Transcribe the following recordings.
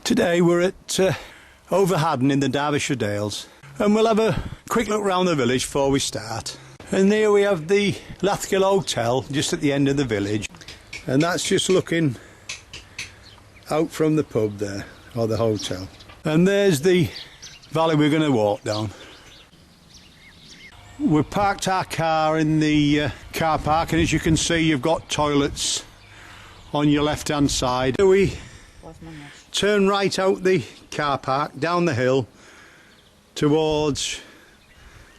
Today we're at Over Haddon in the Derbyshire Dales, and we'll have a quick look round the village before we start. And here we have the Lathkill Hotel just at the end of the village, and that's just looking out from the pub there, or the hotel. And there's the valley we're going to walk down. We've parked our car in the car park, and as you can see you've got toilets on your left hand side. We turn right out the car park, down the hill towards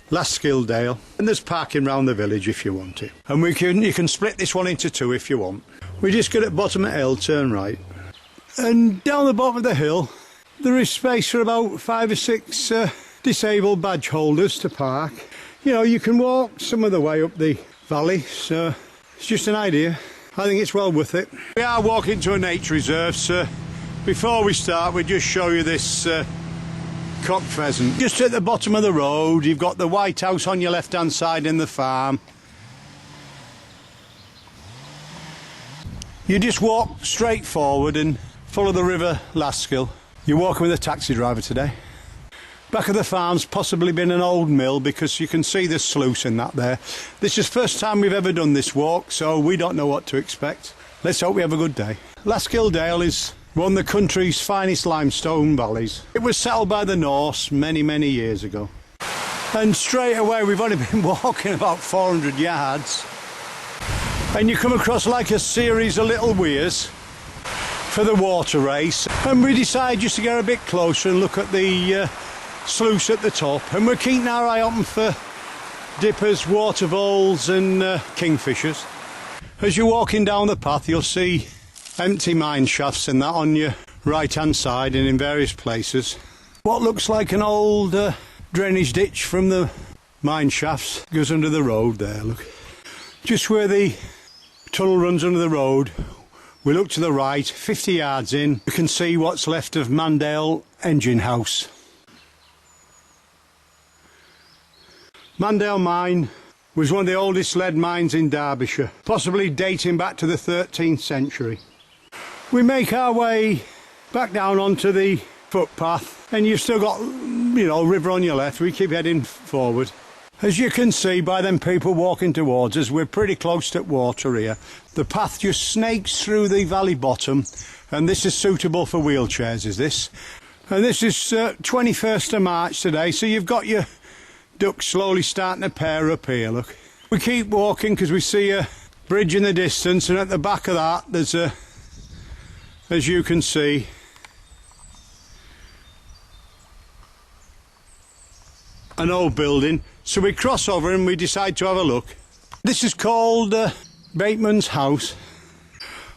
Lathkill Dale, and there's parking round the village if you want it. And you can split this one into two if you want. We just get at the bottom of the hill, turn right, and down the bottom of the hill there is space for about 5 or 6 disabled badge holders to park. You know, you can walk some of the way up the valley, so it's just an idea. I think it's well worth it. We are walking to a nature reserve, so before we start we'll just show you this cock pheasant. Just at the bottom of the road you've got the White House on your left hand side in the farm. You just walk straight forward and follow the River Lathkill. You're walking with a taxi driver today. Back of the farm's possibly been an old mill because you can see the sluice in that there. This is the first time we've ever done this walk, so we don't know what to expect. Let's hope we have a good day. Lathkill Dale is one of the country's finest limestone valleys. It was settled by the Norse many, many years ago. And straight away we've only been walking about 400 yards. And you come across like a series of little weirs for the water race. And we decide just to get a bit closer and look at the sluice at the top, and we're keeping our eye open for dippers, waterfalls and kingfishers. As you're walking down the path you'll see empty mine shafts and that on your right hand side and in various places. What looks like an old drainage ditch from the mine shafts goes under the road there, look. Just where the tunnel runs under the road, we look to the right, 50 yards in, you can see what's left of Mandale engine house. Mandale mine was one of the oldest lead mines in Derbyshire, possibly dating back to the 13th century. We make our way back down onto the footpath, and you've still got, you know, river on your left. We keep heading forward. As you can see by them people walking towards us, we're pretty close to water here. The path just snakes through the valley bottom, and this is suitable for wheelchairs, is this. And this is 21st of March today, so you've got your ducks slowly starting to pair up here, look. We keep walking because we see a bridge in the distance, and at the back of that there's a, as you can see, an old building. So we cross over and we decide to have a look. This is called Bateman's house,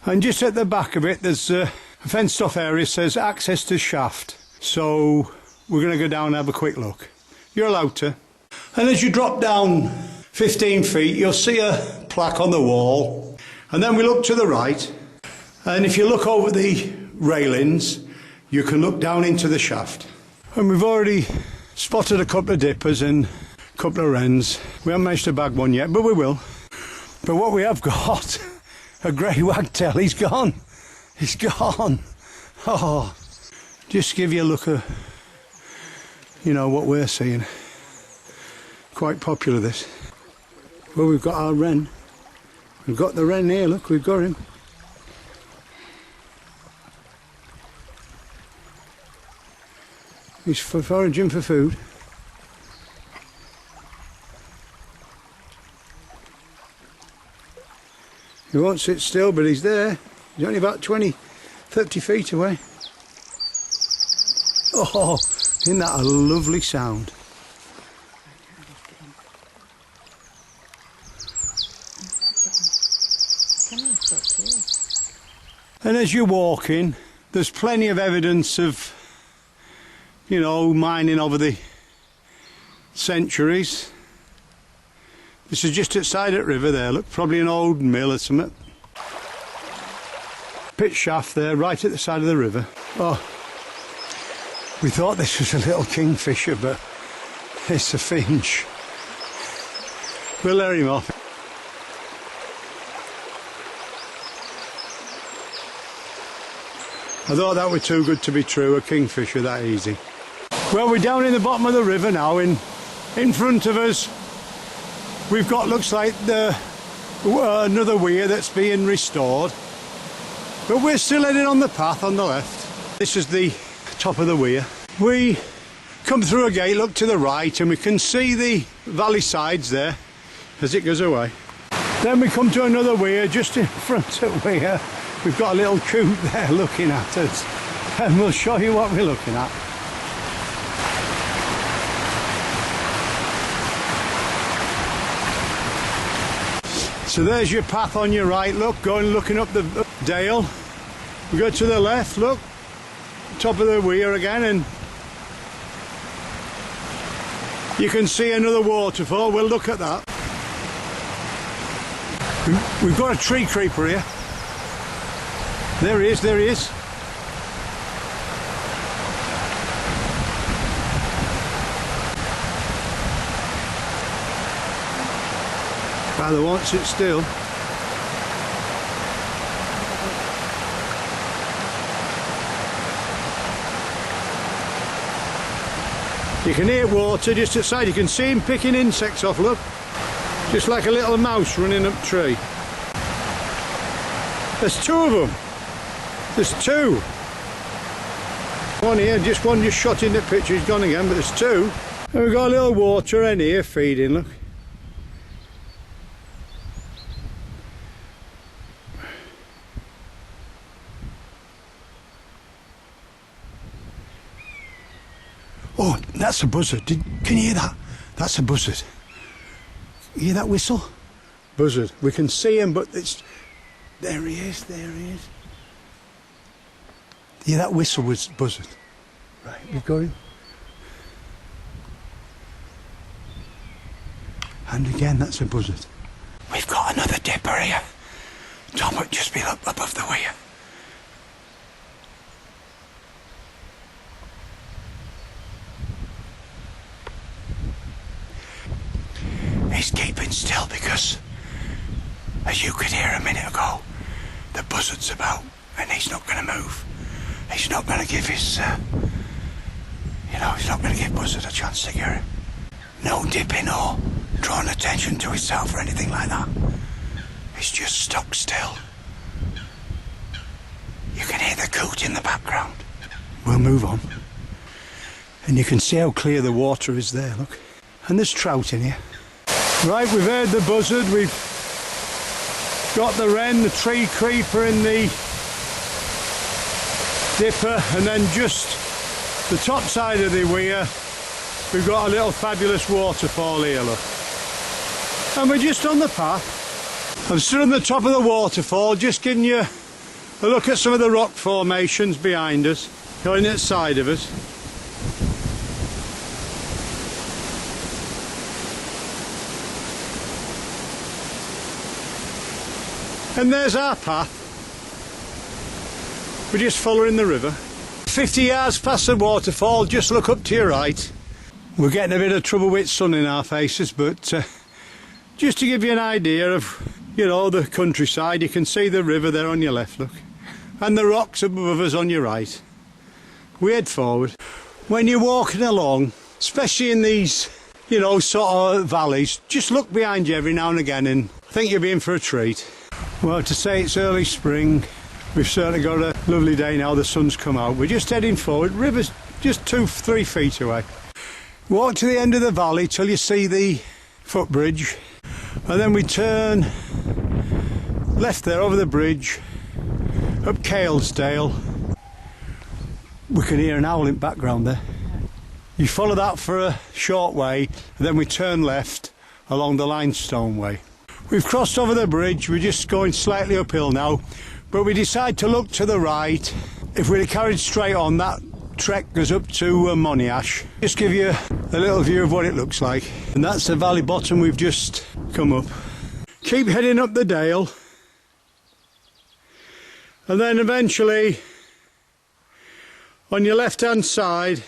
and just at the back of it there's a fenced off area that says access to shaft. So we're going to go down and have a quick look. You're allowed to. And as you drop down 15 feet you'll see a plaque on the wall, and then we look to the right, and if you look over the railings you can look down into the shaft. And we've already spotted a couple of dippers and a couple of wrens. We haven't managed to bag one yet, but we will. But what we have got, a grey wagtail. He's gone. He's gone. Oh, just give you a look at, you know, what we're seeing. Quite popular, this. Well, we've got our wren. We've got the wren here, look, we've got him. He's foraging for food. He won't sit still, but he's there. He's only about 20, 30 feet away. Oh, isn't that a lovely sound? And as you're walking, there's plenty of evidence of, you know, mining over the centuries. This is just outside the river there, look, probably an old mill or something. Pit shaft there, right at the side of the river. Oh, we thought this was a little kingfisher, but it's a finch. We'll let him off. I thought that was too good to be true, a kingfisher that easy. Well, we're down in the bottom of the river now. In front of us we've got, looks like another weir that's being restored, but we're still heading on the path on the left. This is the top of the weir. We come through a gate, look to the right, and we can see the valley sides there as it goes away. Then we come to another weir. Just in front of weir we've got a little coot there looking at us, and we'll show you what we're looking at. So there's your path on your right, look, looking up the dale. We go to the left, look, top of the weir again, and you can see another waterfall. We'll look at that. We've got a tree creeper here. There he is, there he is. Rather wants it still. You can hear water just outside. You can see him picking insects off, look. Just like a little mouse running up a tree. There's two of them. There's two. One here, just one just shot in the picture, he's gone again, but there's two. And we've got a little water in here feeding, look. Oh, that's a buzzard. Can you hear that? That's a buzzard. You hear that whistle? Buzzard. We can see him, but it's... There he is, there he is. Yeah, that whistle was buzzard. Right, we've got him. And again, that's a buzzard. We've got another dipper here. Top would just be up above the weir. He's keeping still because, as you could hear a minute ago, the buzzard's about and he's not going to move. He's not going to give his, he's not going to give buzzard a chance to get him. No dipping or drawing attention to himself or anything like that. He's just stuck still. You can hear the coot in the background. We'll move on. And you can see how clear the water is there, look. And there's trout in here. Right, we've heard the buzzard, we've got the wren, the tree creeper in the dipper, and then just the top side of the weir, we've got a little fabulous waterfall here, look. And we're just on the path. I'm stood on the top of the waterfall, just giving you a look at some of the rock formations behind us, going at the side of us. And there's our path. We're just following the river. 50 yards past the waterfall, just look up to your right. We're getting a bit of trouble with sun in our faces, but just to give you an idea of, the countryside, you can see the river there on your left, look. And the rocks above us on your right. We head forward. When you're walking along, especially in these, sort of valleys, just look behind you every now and again and think you'll be in for a treat. Well, to say it's early spring, we've certainly got a lovely day now, the sun's come out. We're just heading forward, river's just 2-3 feet away. Walk to the end of the valley till you see the footbridge, and then we turn left there over the bridge, up Calesdale. We can hear an owl in the background there. You follow that for a short way, and then we turn left along the limestone way. We've crossed over the bridge, we're just going slightly uphill now, but we decide to look to the right. If we'd have carried straight on, that trek goes up to Moniash. Just give you a little view of what it looks like. And that's the valley bottom we've just come up. Keep heading up the dale. And then eventually, on your left hand side,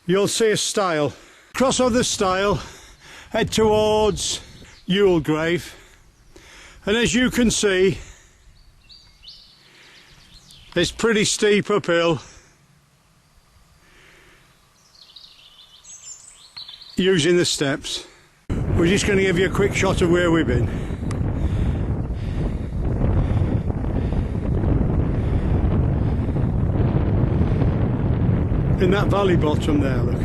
you'll see a stile. Cross over the stile, head towards Youlgrave, and as you can see, It's pretty steep uphill. Using the steps. We're just going to give you a quick shot of where we've been. In that valley bottom there, look.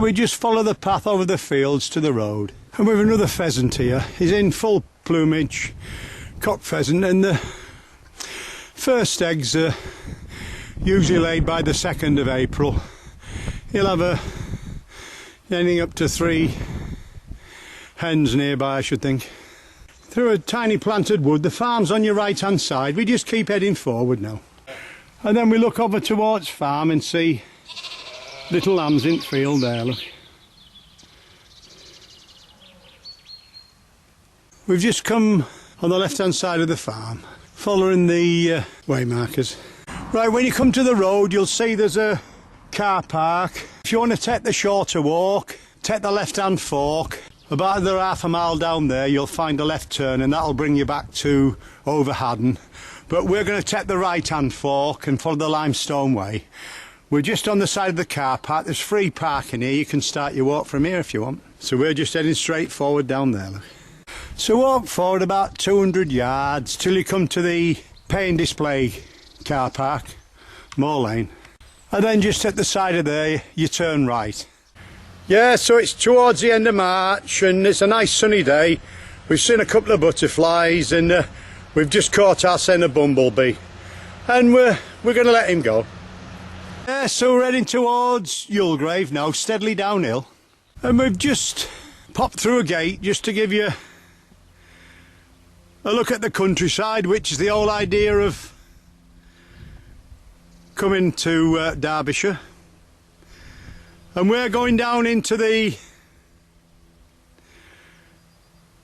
We just follow the path over the fields to the road. And we've another pheasant here. He's in full plumage, cock pheasant, and the first eggs are usually laid by the 2nd of April. He'll have anything up to 3 hens nearby, I should think. Through a tiny planted wood, the farm's on your right hand side. We just keep heading forward now. And then we look over towards farm and see little lambs in the field there, look. We've just come on the left hand side of the farm, following the way markers. Right, when you come to the road, you'll see there's a car park. If you want to take the shorter walk, take the left hand fork. About another half a mile down there, you'll find a left turn, and that'll bring you back to Over Haddon. But we're going to take the right hand fork and follow the limestone way. We're just on the side of the car park. There's free parking here. You can start your walk from here if you want. So we're just heading straight forward down there, look. So walk forward about 200 yards till you come to the pay and display car park, Moor Lane. And then just at the side of there, you turn right. Yeah, so it's towards the end of March and it's a nice sunny day. We've seen a couple of butterflies and we've just caught our scent a bumblebee. And we're going to let him go. Yeah, so we're heading towards Youlgrave now, steadily downhill. And we've just popped through a gate just to give you a look at the countryside, which is the whole idea of coming to Derbyshire. And we're going down into the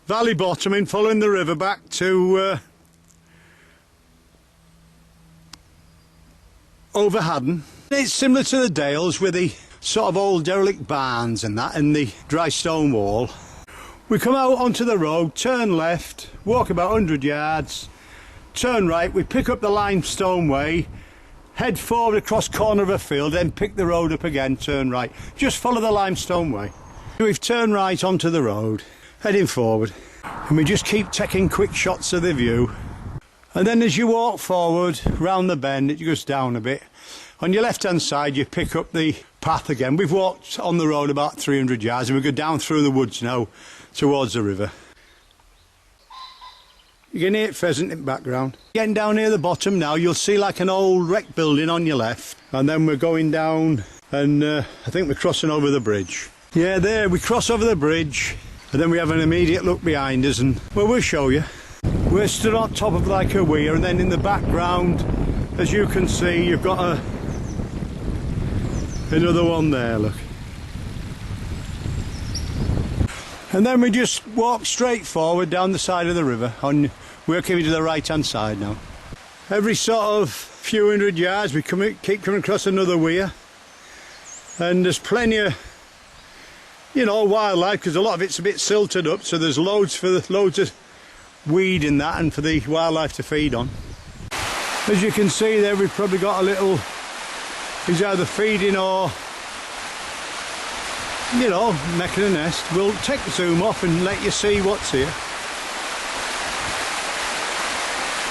valley bottom and following the river back to Over Haddon. It's similar to the Dales with the sort of old derelict barns and that, and the dry stone wall. We come out onto the road, turn left, walk about 100 yards, turn right, we pick up the limestone way, head forward across corner of a field, then pick the road up again, turn right. Just follow the limestone way. We've turned right onto the road, heading forward, and we just keep taking quick shots of the view. And then as you walk forward, round the bend, it goes down a bit. On your left hand side you pick up the path again. We've walked on the road about 300 yards and we go down through the woods now towards the river. You can hear pheasant in the background. Getting down near the bottom now, you'll see like an old wreck building on your left, and then we're going down and I think we're crossing over the bridge. Yeah, there we cross over the bridge and then we have an immediate look behind us and well, we'll show you. We're stood on top of like a weir, and then in the background, as you can see, you've got another one there, look. And then we just walk straight forward down the side of the river. We're coming to the right hand side now. Every sort of few hundred yards we keep coming across another weir, and there's plenty of, you know, wildlife, because a lot of it's a bit silted up, so there's loads of weed in that and for the wildlife to feed on. As you can see there, we've probably got a little, he's either feeding or, you know, making a nest. We'll take the zoom off and let you see what's here.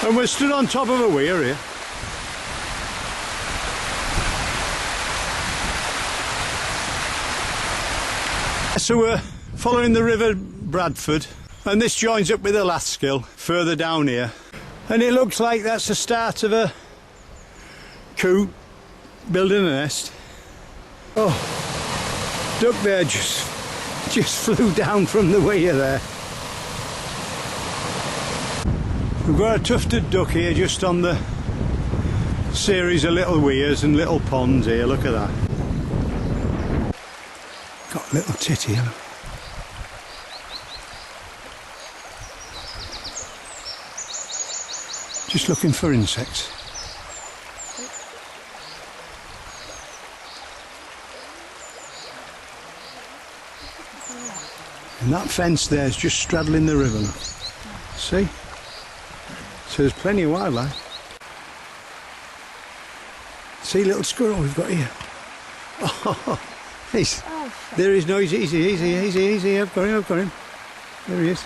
And we're stood on top of a weir here. So we're following the River Bradford, and this joins up with the Lathkill further down here. And it looks like that's the start of a coot building a nest. Oh, duck there just flew down from the weir there. We've got a tufted duck here just on the series of little weirs and little ponds here, look at that. Got a little tit here. Just looking for insects. And that fence there is just straddling the river, look. See? So there's plenty of wildlife. See, little squirrel we've got here. Oh, there is no, easy. I've got him. There he is.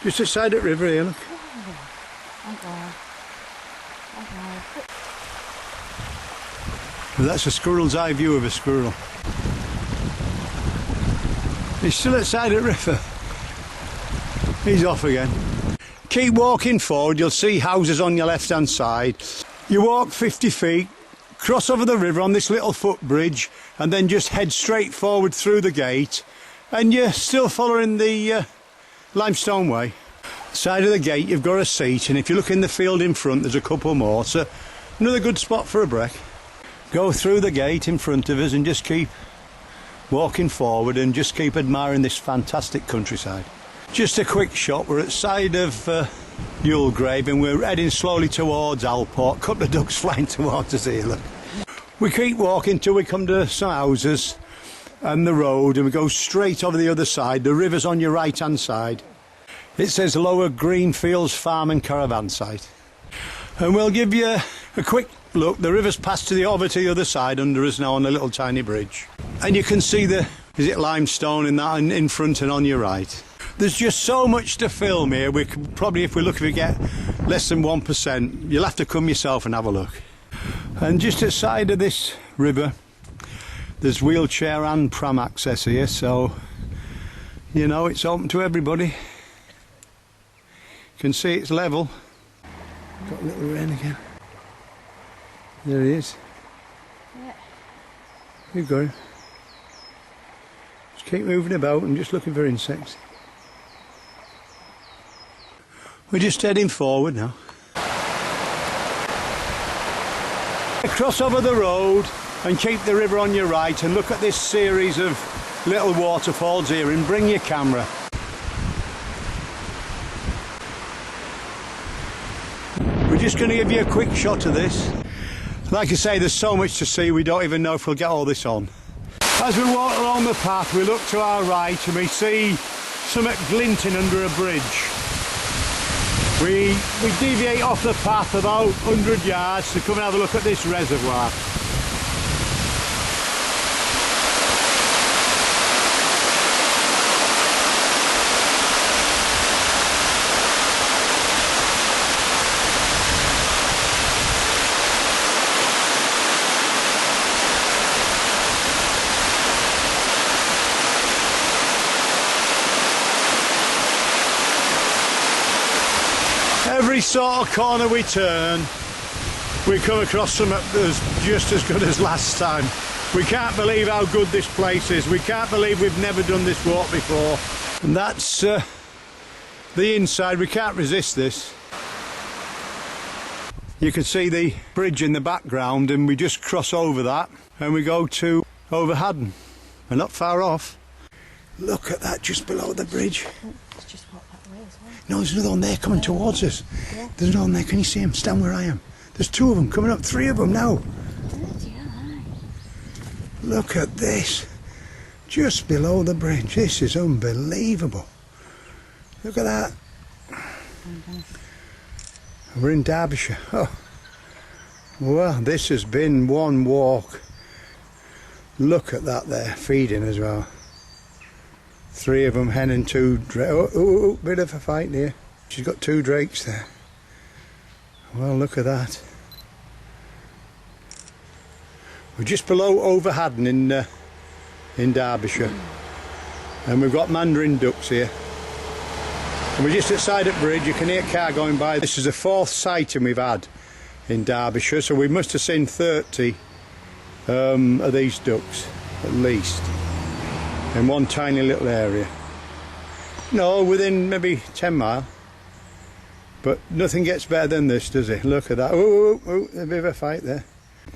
Just aside that river here, look. Well, that's a squirrel's eye view of a squirrel. He's still outside the river. He's off again. Keep walking forward, you'll see houses on your left hand side. You walk 50 feet, cross over the river on this little footbridge, and then just head straight forward through the gate, and you're still following the limestone way. Side of the gate you've got a seat, and if you look in the field in front there's a couple more, so another good spot for a break. Go through the gate in front of us and just keep walking forward and just keep admiring this fantastic countryside. Just a quick shot, we're at the side of Youlgrave and we're heading slowly towards Alport. Couple of ducks flying towards us here, look. We keep walking till we come to some houses and the road, and we go straight over the other side. The river's on your right hand side. It says Lower Greenfields Farm and Caravan Site. And we'll give you a quick look. The river's passed over to the other side under us now on a little tiny bridge. And you can see is it limestone in that in front and on your right. There's just so much to film here. We could probably, if we get less than 1%, you'll have to come yourself and have a look. And just outside of this river, there's wheelchair and pram access here, so you know it's open to everybody. You can see it's level. Got a little rain again. There he is. Yeah. You've got him. Just keep moving about and just looking for insects. We're just heading forward now. Cross over the road and keep the river on your right and look at this series of little waterfalls here, and bring your camera. We're just going to give you a quick shot of this. Like I say, there's so much to see, we don't even know if we'll get all this on. As we walk along the path, we look to our right and we see something glinting under a bridge. We deviate off the path about 100 yards to come and have a look at this reservoir. Every sort of corner we turn, we come across something that's just as good as last time. We can't believe how good this place is. We can't believe we've never done this walk before. And that's the inside. We can't resist this. You can see the bridge in the background, and we just cross over that and we go to Over Haddon. We're not far off. Look at that just below the bridge. It's just walked that way as well. No, there's another one there coming towards us. Yeah. There's another one there. Can you see him? Stand where I am. There's two of them coming up, three of them now. Look at this. Just below the bridge. This is unbelievable. Look at that. We're in Derbyshire. Oh. Well, this has been one walk. Look at that there, feeding as well. Three of them, hen and two drakes. Oh, bit of a fight there. She's got two drakes there. Well, look at that. We're just below Over Haddon in Derbyshire, and we've got mandarin ducks here. And we're just outside the bridge. You can hear a car going by. This is the fourth sighting we've had in Derbyshire, so we must have seen 30 of these ducks at least in one tiny little area. No, within maybe 10 mile. But nothing gets better than this, does it? Look at that. Oh, a bit of a fight there.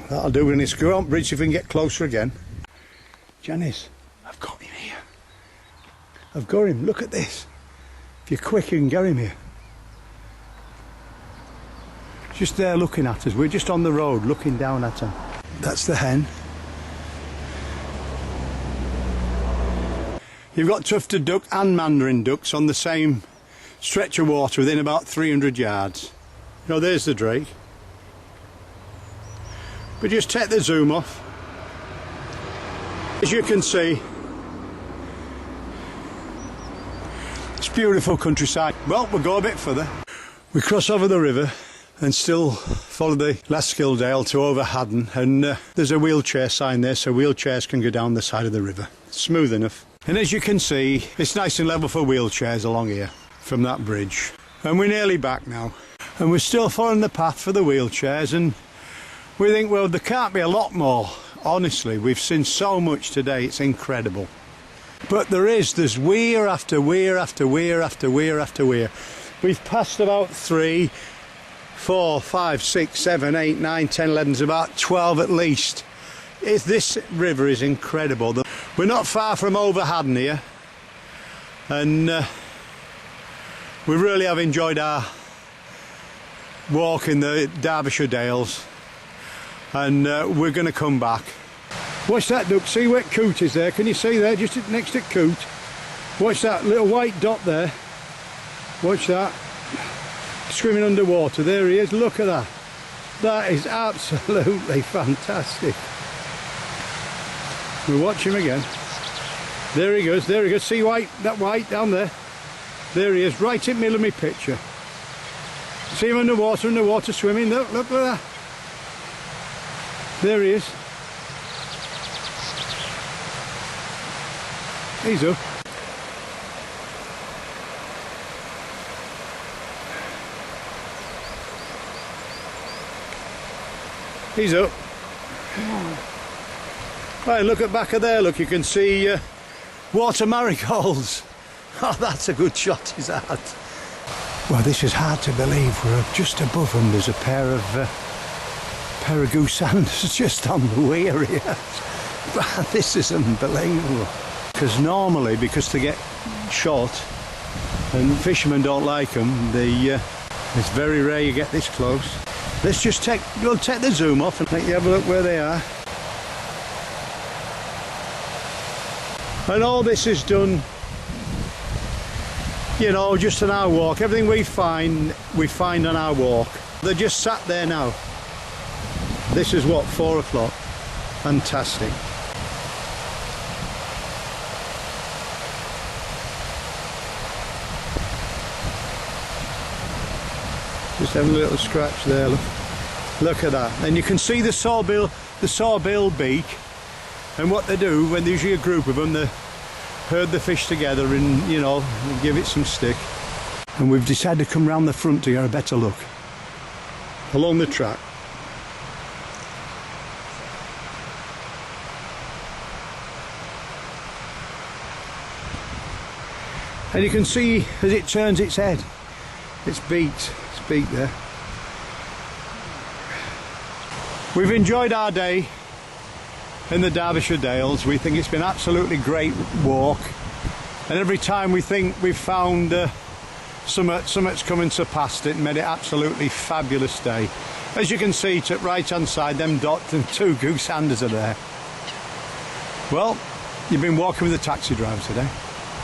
That'll do. We're going to go on bridge if we can get closer again. Janice, I've got him here. I've got him. Look at this. If you're quick, you can get him here. Just there looking at us. We're just on the road looking down at him. That's the hen. You've got tufted duck and mandarin ducks on the same stretch of water within about 300 yards. You know, there's the drake. But just take the zoom off. As you can see, it's beautiful countryside. Well, we'll go a bit further. We cross over the river and still follow the Lathkill Dale to Over Haddon, and there's a wheelchair sign there, so wheelchairs can go down the side of the river. Smooth enough. And as you can see, it's nice and level for wheelchairs along here from that bridge. And we're nearly back now. And we're still following the path for the wheelchairs, and we think, well, there can't be a lot more. Honestly, we've seen so much today, it's incredible. But there's weir after weir after weir after weir after weir. We've passed about 3, 4, 5, 6, 7, 8, 9, 10, 11, about 12 at least. This river is incredible. We're not far from Over Haddon here, and we really have enjoyed our walk in the Derbyshire Dales, and we're going to come back. Watch that duck, see where coot is there, can you see there, just next to coot? Watch that little white dot there, watch that, swimming underwater, there he is, look at that. That is absolutely fantastic. We'll watch him again. There he goes, see that white down there? There he is, right in the middle of my picture. See him underwater swimming, look at that. There he is. He's up. He's up. Right, look at back of there, look, you can see water marigolds. Oh, that's a good shot, is that? Well, this is hard to believe. We're just above them. There's a pair of goosanders just on the weir here. This is unbelievable. Because normally, because they get shot and fishermen don't like them, it's very rare you get this close. Let's just we'll take the zoom off and let you have a look where they are. And all this is done, you know, just on our walk. Everything we find on our walk. They're just sat there now. This is what, 4 o'clock. Fantastic. Just having a little scratch there, look at that. And you can see the sawbill beak, and what they do when there's usually a group of them, they herd the fish together and, you know, give it some stick. And we've decided to come round the front to get a better look along the track. And you can see as it turns its head, its beak there. We've enjoyed our day in the Derbyshire Dales. We think it's been absolutely great walk, and every time we think we've found something's come and surpassed it and made it absolutely fabulous day. As you can see to right hand side, them dots and 2 goosanders are there. Well, you've been walking with a taxi driver today.